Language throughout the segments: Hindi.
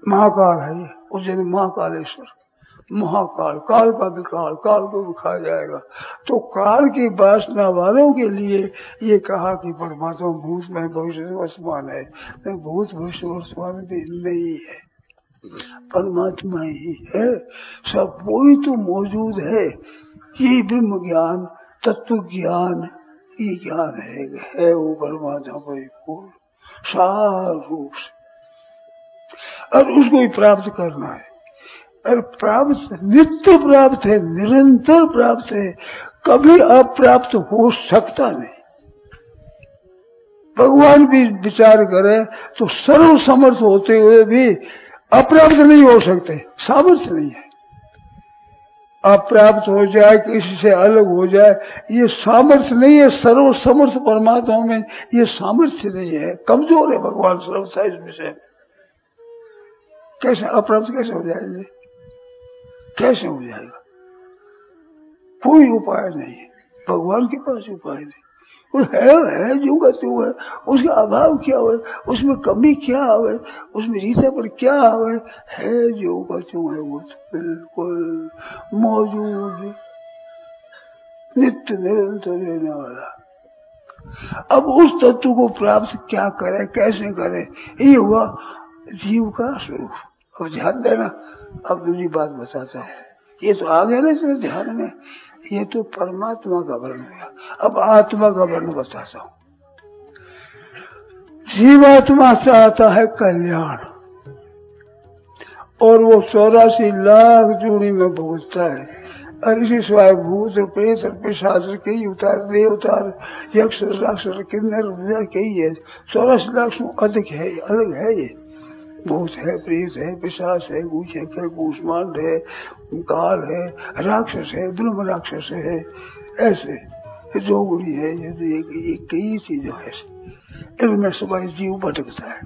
महाकाल है ये, उस दिन महाकालेश्वर, महाकाल, काल का भी काल, काल को भी खा जाएगा। तो काल की वासना वालों के लिए ये कहा कि परमात्मा भूत में भविष्य वर्तमान है, भूत भविष्य वर्तमान भी नहीं है, परमात्मा ही है, सब वही तो मौजूद है। ये ब्रह्म ज्ञान, तत्व ज्ञान, ये ज्ञान है वो परमात्मा परिपूर्ण सार रूप से, और उसको ही प्राप्त करना है। और प्राप्त नित्य प्राप्त है, निरंतर प्राप्त है, कभी अप्राप्त हो सकता नहीं। भगवान भी विचार करे तो सर्व समर्थ होते हुए भी अप्राप्त नहीं हो सकते, सामर्थ्य नहीं है। अप्राप्त हो जाए, किसी से अलग हो जाए, ये सामर्थ्य नहीं है। सर्व समर्थ परमात्मा में ये सामर्थ्य नहीं है, कमजोर है भगवान सर्वथा इस विषय। कैसे अप्राप्त कैसे हो जाएंगे, कैसे हो जाएगा? कोई उपाय नहीं है, भगवान के पास उपाय नहीं। वो है जो का त्यों है, उसका अभाव क्या है, उसमें कमी क्या है, उसमें रीता पर क्या है जो का त्यों है, वो तो बिल्कुल मौजूद नित्य निरंतर रहने वाला। अब उस तत्व को प्राप्त क्या करे, कैसे करे, ये हुआ जीव का स्वरूप। अब ध्यान देना, अब दूसरी बात बताता हूँ। ये तो आ गया ना इसमें ध्यान में, ये तो परमात्मा का वर्ण है। अब आत्मा का वर्ण बताता हूँ। जीवात्मा चाहता है कल्याण, और वो 84 लाख जोड़ी में भुगतता है। और इसी सिवाय भूत और प्रेत और पिशाच कई उतार, देवतार, यक्ष राक्षस किन्नर कई है, 84 लाख से अधिक है, अलग है। ये भूत है, प्रेत है, पिशाच है, गूचक है, कूष्मांड है, काल है, राक्षस है, ब्रह्म राक्षस है, ऐसे जोगड़ी है, ये कई चीजें है, इनमें सबाई जीव भटकता है।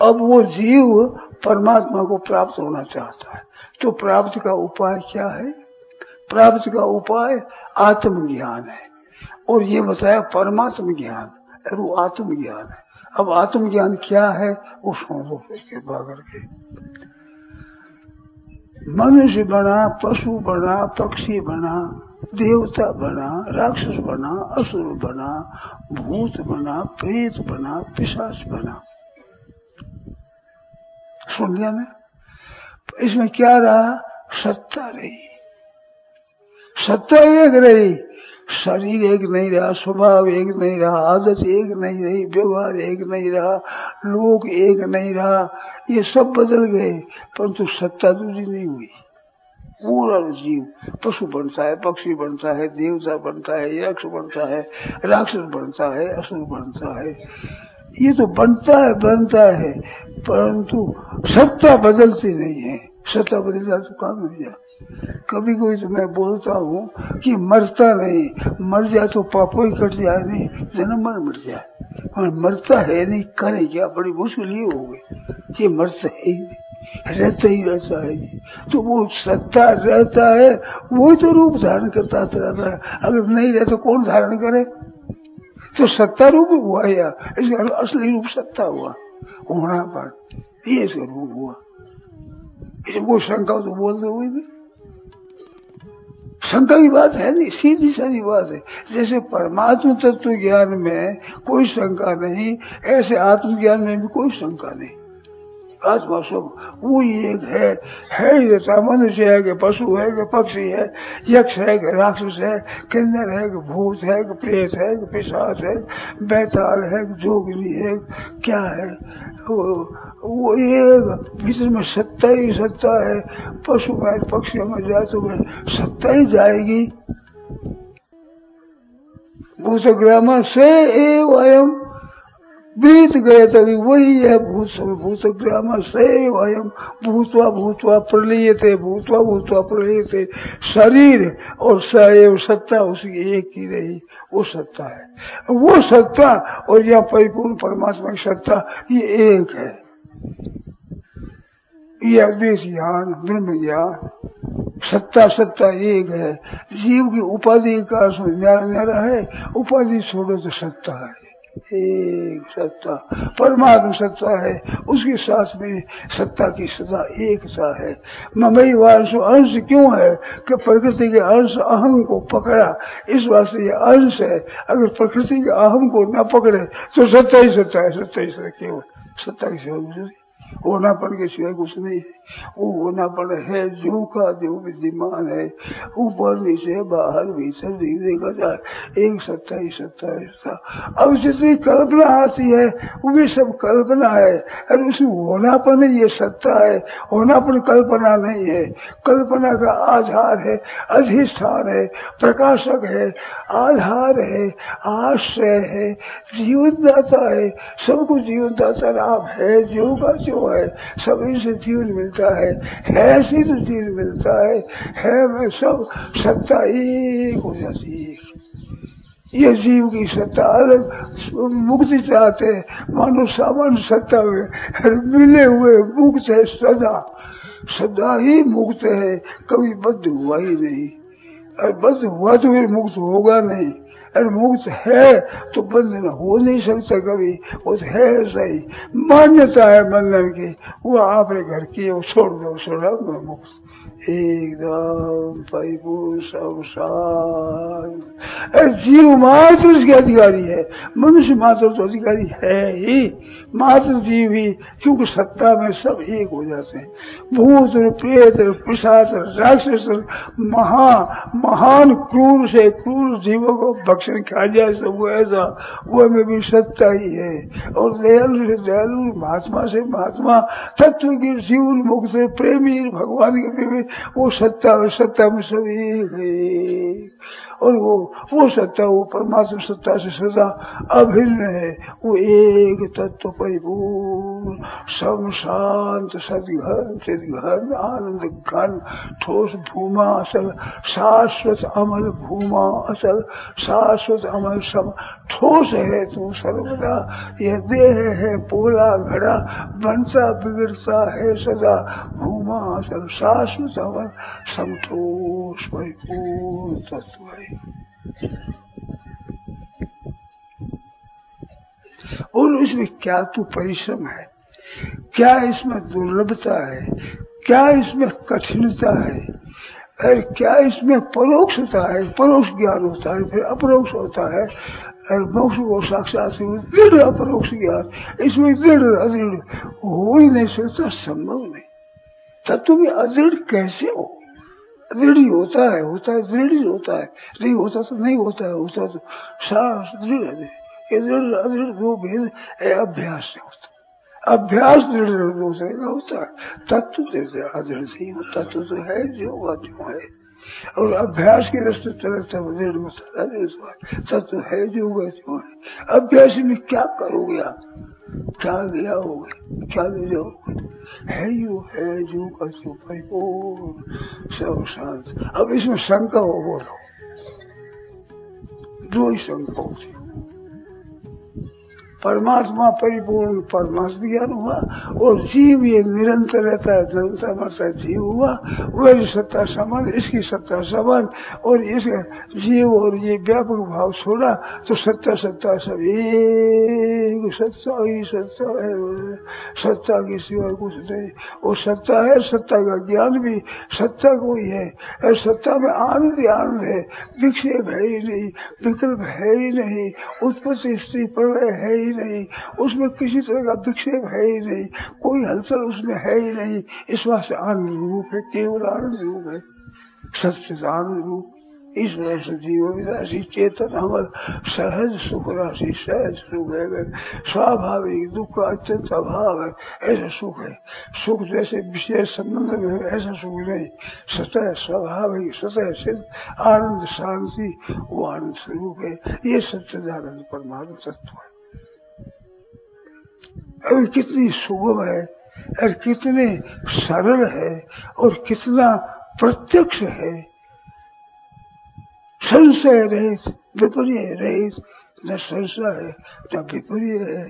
अब वो जीव परमात्मा को प्राप्त होना चाहता है, तो प्राप्ति का उपाय क्या है? प्राप्ति का उपाय आत्मज्ञान है, और ये बताया परमात्म ज्ञान, और वो आत्मज्ञान है। अब आत्मज्ञान क्या है वो सुनो कृपा करके। मनुष्य बना, पशु बना, पक्षी बना, देवता बना, राक्षस बना, असुर बना, भूत बना, प्रेत बना, पिशाच बना, सुन लिया ना? इसमें क्या रहा? सत्ता रही, सत्ता एक रही, शरीर एक नहीं रहा, स्वभाव एक नहीं रहा, आदत एक नहीं रही, व्यवहार एक नहीं रहा, लोग एक नहीं रहा, ये सब बदल गए, परंतु सत्ता दूसरी नहीं हुई। पूरा जीव पशु बनता है, पक्षी बनता है, देवता बनता है, यक्ष बनता है, राक्षस बनता है, असुर बनता है, ये तो बनता है, परंतु सत्ता बदलती नहीं है। सत्ता बदल जाए तो काम हो जाए। कभी कोई तो मैं बोलता हूँ कि मरता नहीं, मर जाए तो पापों ही कट जाए, नहीं जन्म मर जाए, और मरता है नहीं, करे क्या? बड़ी मुश्किल ये हो गई, ये मरता है ही नहीं, रहता ही रहता है। तो वो सत्ता रहता है, वो तो रूप धारण करता रहता है। अगर नहीं रहे तो कौन धारण करे? तो सत्ता रूप हुआ या इसका असली रूप सत्ता हुआ, होना पर ये इसका रूप हुआ। इसको शंका तो बोल दो, हुई भी शंका की बात है नहीं, सीधी सारी बात है। जैसे परमात्मा तत्व ज्ञान में कोई शंका नहीं, ऐसे आत्मज्ञान में भी कोई शंका नहीं। आत्मा सब वो एक है ही रहता। मनुष्य है कि पशु है कि पक्षी है, यक्ष है कि राक्षस है, किन्नर है कि भूत है कि प्रेत है कि पिशाच है, बैताल है कि जोगनी है, क्या है? वो एक भीतर में सत्ता ही सत्ता है। पशु में पक्षियों में जाए तो सत्ता ही जाएगी। भूतग्राम से एवं बीत गए तभी वही है भूतग्राम से वयम भूतवा भूतवा प्रलीयते, भूतवा भूतवा प्रलीयते। शरीर और सैव सत्ता उसकी एक ही रही, वो सत्ता है। वो सत्ता और यह परिपूर्ण परमात्मा की सत्ता ये एक है। ये अद्वैत ज्ञान, ब्रह्म ज्ञान, सत्ता सत्ता एक है। जीव की उपाधि का न्यारा है, उपाधि छोड़ो तो सत्ता है, एक सत्ता परमात्मा सत्ता है, उसके साथ में सत्ता की सदा एकता है। ममई वांश अंश क्यों है कि प्रकृति के अंश अहम को पकड़ा, इस वास्ते ये अंश है। अगर प्रकृति के अहम को न पकड़े तो सत्ता ही सत्ता है, सत्ता ही सत्ता, केवल सत्ता की सिवाय कुछ नहीं, होनापन के सिवाय कुछ नहीं है। वो होनापन है जो का जो विद्यमान है, ऊपर नीचे बाहर भीतर देखा जाए, एक सत्ता ही सत्ता है सत्ता। अब जितनी कल्पना आती है वो भी सब कल्पना है, और उसमें होनापन ये सत्ता है, होनापन कल्पना नहीं है। कल्पना का आधार है, अधिष्ठान है, प्रकाशक है, आधार है, आश्रय है, जीवनदाता है, सबको जीवनदाता नाम है। जो का जो है सब इनसे जीवन मिलता है ऐसे तो जीवन मिलता है में सब सत्ता एक हो जाती है। ये जीव की सत्ता अलग मुक्ति चाहते हैं, मानो सामान्य सत्ता में मिले हुए मुक्त है, सदा सदा ही मुक्त है, कभी बद्ध हुआ ही नहीं, और बद्ध हुआ तो फिर मुक्त होगा नहीं, और मुक्त है तो बंधन हो नहीं सकता कभी, वो तो है सही मान्यता है बंधन की, वो आपने घर की वो छोड़ दो, छोड़ा मैं मुक्त एकदम परिपूर्ण संसार। जीव मात्र उसके अधिकारी है, मनुष्य मात्र तो अधिकारी है ही, मात्र जीव ही, क्योंकि सत्ता में सब एक हो जाते हैं। भूत प्रेत पिशाच राक्षस महान क्रूर से क्रूर जीवों को भक्षण खा जाए सब वो ऐसा, वो में भी सत्ता ही है। और दयालु से दयालु, महात्मा से महात्मा, तत्व की जीवन मुक्त प्रेमी भगवान के प्रेमी, वो सत्ता में सब एक है। और वो सत्ता वो परमात्मा सत्ता से सदा अभिन्न है, वो एक तत्व परिपूर्ण सम शांत सदघन आनंद घन ठोस भूमा असल शाश्वत अमल भूमा असल शाश्वत अमल सम ठोस है तू सर्वदा। यह देह है पोला घड़ा बनता बिगड़ता है सदा, भूमा असल शाश्वत अमल सम ठोस परिपूर्ण तत्व है। और इसमें क्या तो परिश्रम है, क्या इसमें दुर्लभता है, क्या इसमें कठिनता है, और क्या इसमें परोक्षता है। परोक्ष ज्ञान होता है, फिर अपरोक्ष होता है, और मोक्ष को साक्षात दृढ़ अपरोक्ष ज्ञान, इसमें दृढ़ अदृढ़ हो ही नहीं सकता, संभव नहीं। तत्व में अदृढ़ कैसे हो? दृढ़ होता है दृढ़ होता है, नहीं होता तो नहीं होता है, होता तो साफ दृढ़ है। ये दृढ़ अदृढ़ दो भेद अभ्यास से होता है, अभ्यास दृढ़ दूसरे का होता है, तत्व अदृढ़ नहीं होता, तत्व तो है जो है, और अभ्यास के रास्ते चलता है दृढ़ होता है, तत्व है जो है। अभ्यास में क्या करोगे आप, क्या ले आओगे, क्या ले जाओगे, है यू है जो का जो परिपूर्ण सब शांत। अब इसमें शंका हो, बोलो दो ही शंका होती, परमात्मा परिपूर्ण परमात्मा ज्ञान हुआ, और जीव ये निरंतर रहता है, जन्मता मरता जीव हुआ, वही सत्ता समान, इसकी सत्ता समान, और इसका जीव और ये व्यापक भाव छोड़ा तो सत्ता सब एक सत्ता ही सत्ता है, सत्ता की सिवा कुछ नहीं। वो सत्ता है, सत्ता का ज्ञान भी सत्ता को ही है, और सत्ता में आनंद आनंद है, विक्षेप है ही नहीं, विकल्प है ही नहीं, उत्पत्ति स्थिति प्रलय है ही नहीं, उसमें किसी तरह का विक्षेप है ही नहीं, कोई हलचल उसमें है ही नहीं। इस वास्ते आनंद रूप है, केवल आनंद रूप है, सच्चिद आनंद रूप। इस वजह से जीव विदासी चेतन अमर सहज सुख राशि, सहज सुख है, स्वाभाविक दुख अत्यंत अभाव है, ऐसा सुख है। सुख जैसे विशेष संबंध में है ऐसा सुख नहीं, सतह स्वाभाविक सतह सिद्ध आनंद शांति, वो आनंद स्वरूप है। ये सच्चिदानंद परमात्मा तत्व है। अभी कितनी सुगम है और कितने सरल है और कितना प्रत्यक्ष है, संशय रहित, विपर्य रहित, न संशय है न विपर्य है,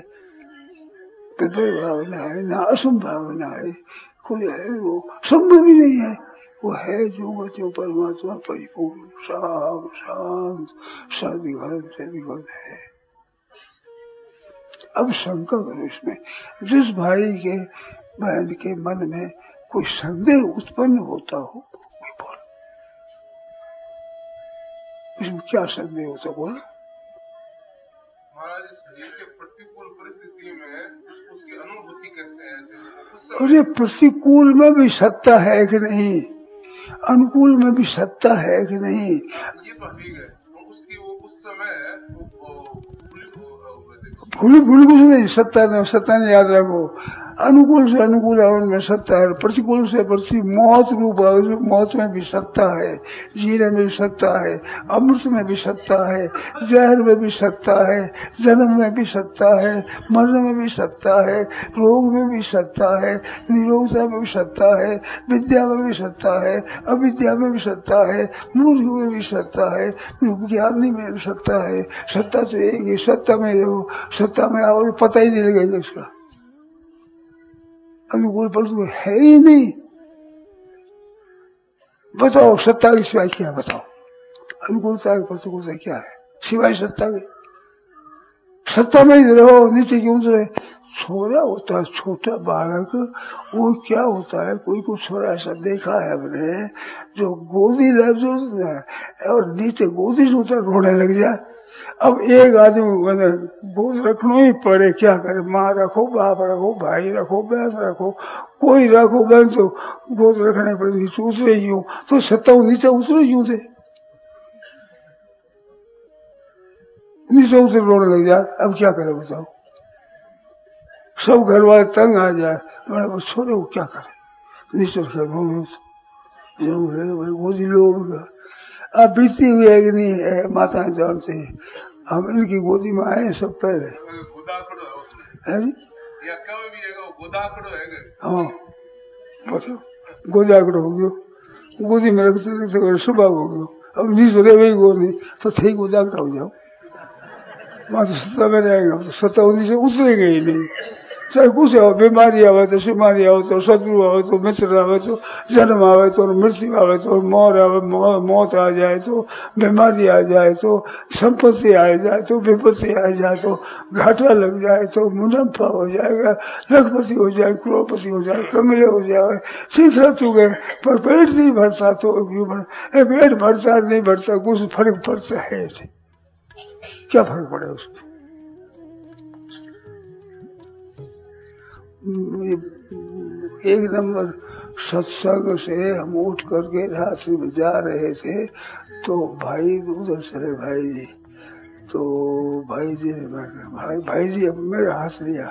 विपर्य भावना है न असंभावना है, कोई है वो संभव ही नहीं है, वो है जो परमात्मा परिपूर्ण शांत सदिघन है। अब शंका करो इसमें। जिस भाई के बहन के मन में कोई संदेह उत्पन्न होता हो कोई बोल, इसमें क्या संदेह होता बोल? महाराज शरीर के प्रतिकूल परिस्थिति में उसकी अनुभूति कैसे है? अरे प्रतिकूल में भी सत्ता है कि नहीं, अनुकूल में भी सत्ता है कि नहीं? ये तो ठीक है, उसकी वो उस समय भूल कुछ नहीं, सत्ता नहीं याद रखो। अनुकूल से अनुकूल है उनमें सत्ता है, प्रतिकूल से प्रति मौत रूप है, मौत में भी सत्ता है, जीने में भी सत्ता है, अमृत में भी सत्ता है, जहर में भी सत्ता है, जन्म में भी सत्ता है, मरण में भी सत्ता है, रोग में भी सत्ता है, निरोगता में भी सत्ता है, विद्या में भी सत्ता है, अविद्या में भी सत्ता है, मूर्ख में भी सत्ता है, ज्ञानी में भी सत्ता है। सत्ता तो एक ही, सत्ता में रहो, सत्ता में आओ, पता ही नहीं लगेगा इसका। अनुकूल प्रतिकूल है ही नहीं। बताओ सत्ता की सिवाय क्या? बताओ अनुकूलता की प्रतिकूलता क्या है सिवाय सत्ता के? सत्ता में ही रहो, नीचे क्यों उतरे? छोरा होता है छोटा बालक, वो क्या होता है, कोई को छोरा ऐसा देखा है हमने जो गोदी ले और नीचे गोदी से उतर रोने लग जाए। अब एक आदमी मैंने गोद रखना ही पड़े, क्या करे? माँ रखो, बाप रखो, भाई रखो, बहन रखो, कोई रखो, बहन तो गोद रखने पड़ेगी, उतरे ही हो तो सत्ता नीचे उतरे ही थे, नीचे उतर रोने लग जाए। अब क्या करे बताओ? सब घर वाले तंग आ जाए, मैंने छोड़े वो क्या करे, नीचे गोदी लोग अब बीती हुई है कि नहीं है, माता जानते हैं। हम इनकी गोदी में आए सब पहले है जी। हाँ बताओ, गोदाकड़ो हो गयो, गोदी में रखते सुबह हो गयो, अब नीचे रहे वही गोदी तो थे गोदाकड़ा हो जाओ। वहां तो सत्ता में रहेगा, तो सत्ता उन्हीं से उतरेगा ही नहीं। चाहे कुछ हो, बीमारी आवे तो शुमारी आवे तो शत्रु आवे तो मित्र आवे तो जन्म आवे तो मृत्यु आवे तो मोर आवे, मौत आ जाए तो बीमारी आ जाए तो संपत्ति आ जाए तो विपत्ति आ जाए तो घाटा लग जाए तो मुनाफा हो जाएगा, लखपति हो जाए, करोड़पति हो जाए, कमले हो जाए, शीशा चुके पर पेट नहीं भरता तो पेट भरता नहीं भरता कुछ फर्क पड़ता है? क्या फर्क पड़े उसको? एक नंबर सत्संग से हम उठ करके रास्ते में जा रहे थे तो भाई उधर चले भाई जी, तो भाई जी ने भाई जी अब मेरा हाथ लिया,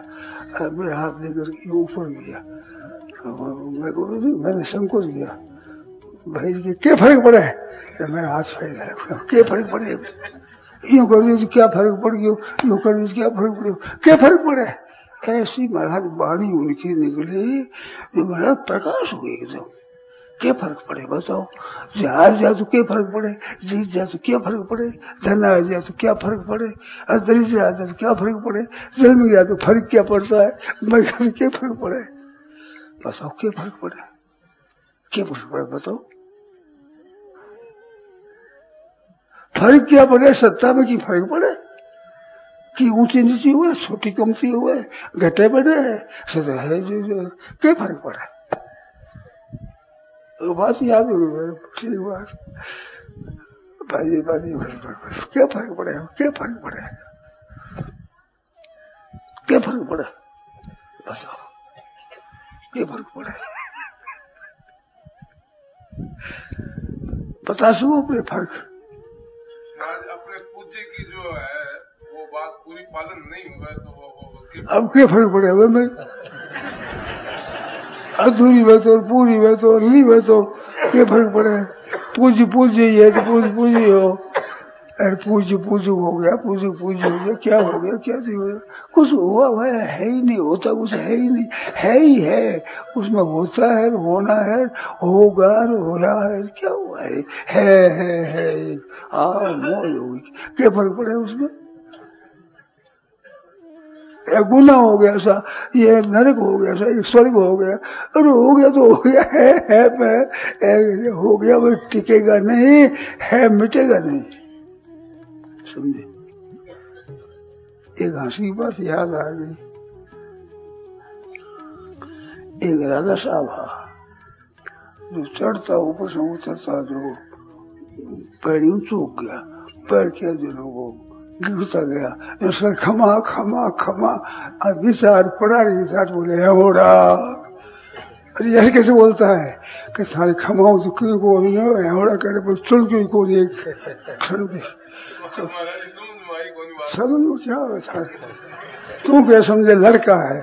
मेरा हाथ लेकर के ऊपर गया, मैंने संकोच किया, भाई जी क्या फर्क पड़ा है? तो मेरा हाथ फैल गया, क्या फर्क पड़े? यूँ कर दी क्या फर्क पड़ गयो, यूँ कर दी क्या फर्क पड़े, क्या फर्क पड़े? ऐसी महाराज वाणी उनकी निकली, महाराज प्रकाश हुए एकदम। क्या फर्क पड़े बताओ? हार जाए तो क्या फर्क पड़े, जीत जाए तो क्या फर्क पड़े, धन आ जाए तो क्या फर्क पड़े, दरिद्र आ जाए तो क्या फर्क पड़े, जन्म गया तो फर्क क्या पड़ता है, मर गया तो क्या फर्क पड़े? बताओ क्या फर्क पड़े, क्या फर्क पड़े बताओ? फर्क क्या पड़े? सत्ता में की फर्क पड़े कि ऊंची नीची हुए, छोटी कमती हुए, घटे बढ़े सदा है जो क्या फर्क पड़ा? वो बात याद हो गई बात, भाई क्या फर्क पड़ेगा, क्या फर्क पड़ेगा, क्या फर्क पड़ा बताओ? क्या फर्क पड़ा? बता सको अपने फर्क। अपने पूज्य की जो है वो बात पूरी पालन नहीं हुआ तो अब क्या फर्क पड़ेगा? मैं अधूरी बात और पूरी बात और नहीं बात और क्या फर्क पड़ेगा? पूज्य पूज्य ही है तो पूज्य हो, अरे पूज्य हो गया, पूज्य हो गया, क्या हो गया, क्या नहीं हो गया? कुछ हुआ है ही नहीं, होता कुछ है ही नहीं, है ही है, उसमें होता है, होना है, होगा, होया है, क्या हुआ है हाँ मौज होगी, क्या फर्क पड़े उसमें? गुना हो गया सा, ये नरक हो गया सा, ये स्वर्ग हो गया, अरे हो गया तो हो गया है हो गया, वो टिकेगा नहीं है, मिटेगा नहीं, समझे? एक हंसी की बात याद आ गई। एक राजा साहब जो चढ़ता ऊपर से उतरता, जो पैर ऊंचो गया, पैर के जो वो गिरता गया, उसका खमा खमा खमा विचार पड़ा रही विचार बोले होड़ा। अरे यही कैसे बोलता है कि सारे खमाओं से क्यों बोल रहे हो, करे पर चुल क्यों को देख समझ क्या है, तू क्या समझे लड़का है।